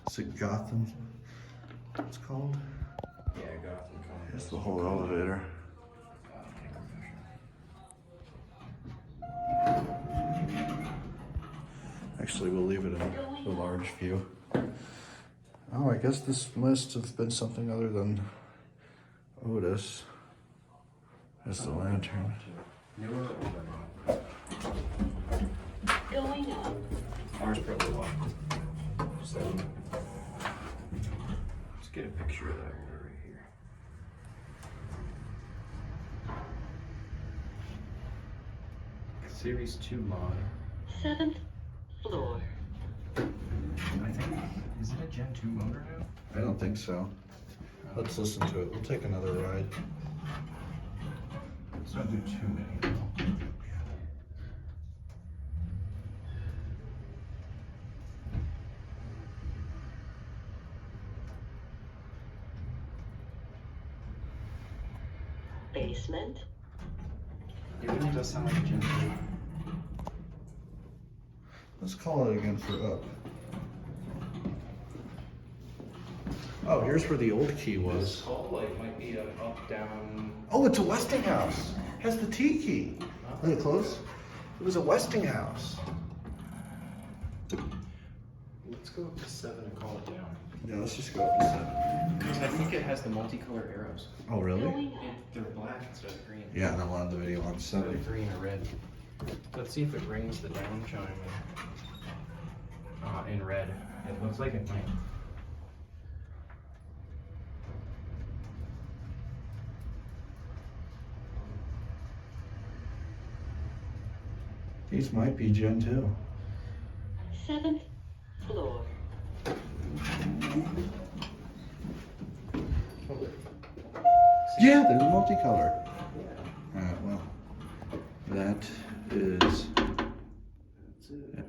Is it Gotham? It's called? Yeah, Gotham Condos. Here's the whole elevator. Actually, we'll leave it in the large view. Oh, I guess this must have been something other than Otis. That's the lantern. Newer or older? Going up. Ours probably locked. So let's get a picture of that one right here. Series 2 mod. 7th floor. I think, is it a Gen 2 motor now? I don't think so. Let's listen to it. We'll take another ride. Let's not do too many though. Basement. It really does sound like a Gen 2. Let's call it again for up. Oh, here's where the old key This was. call light might be an up, down. Oh, it's a Westinghouse. Has the T key. Is it close? It was a Westinghouse. Let's go up to 7 and call it down. Yeah, let's just go up to 7. I think it has the multicolor arrows. Oh, really? Going up. They're black instead of green. Yeah, and I wanted the video on Instead 7. of green or red. Let's see if it rings the down chime in red. It looks like it might. These might be Gen 2. 7th floor. Yeah, there's a multicolor. Alright, well, that is, That's it. yeah,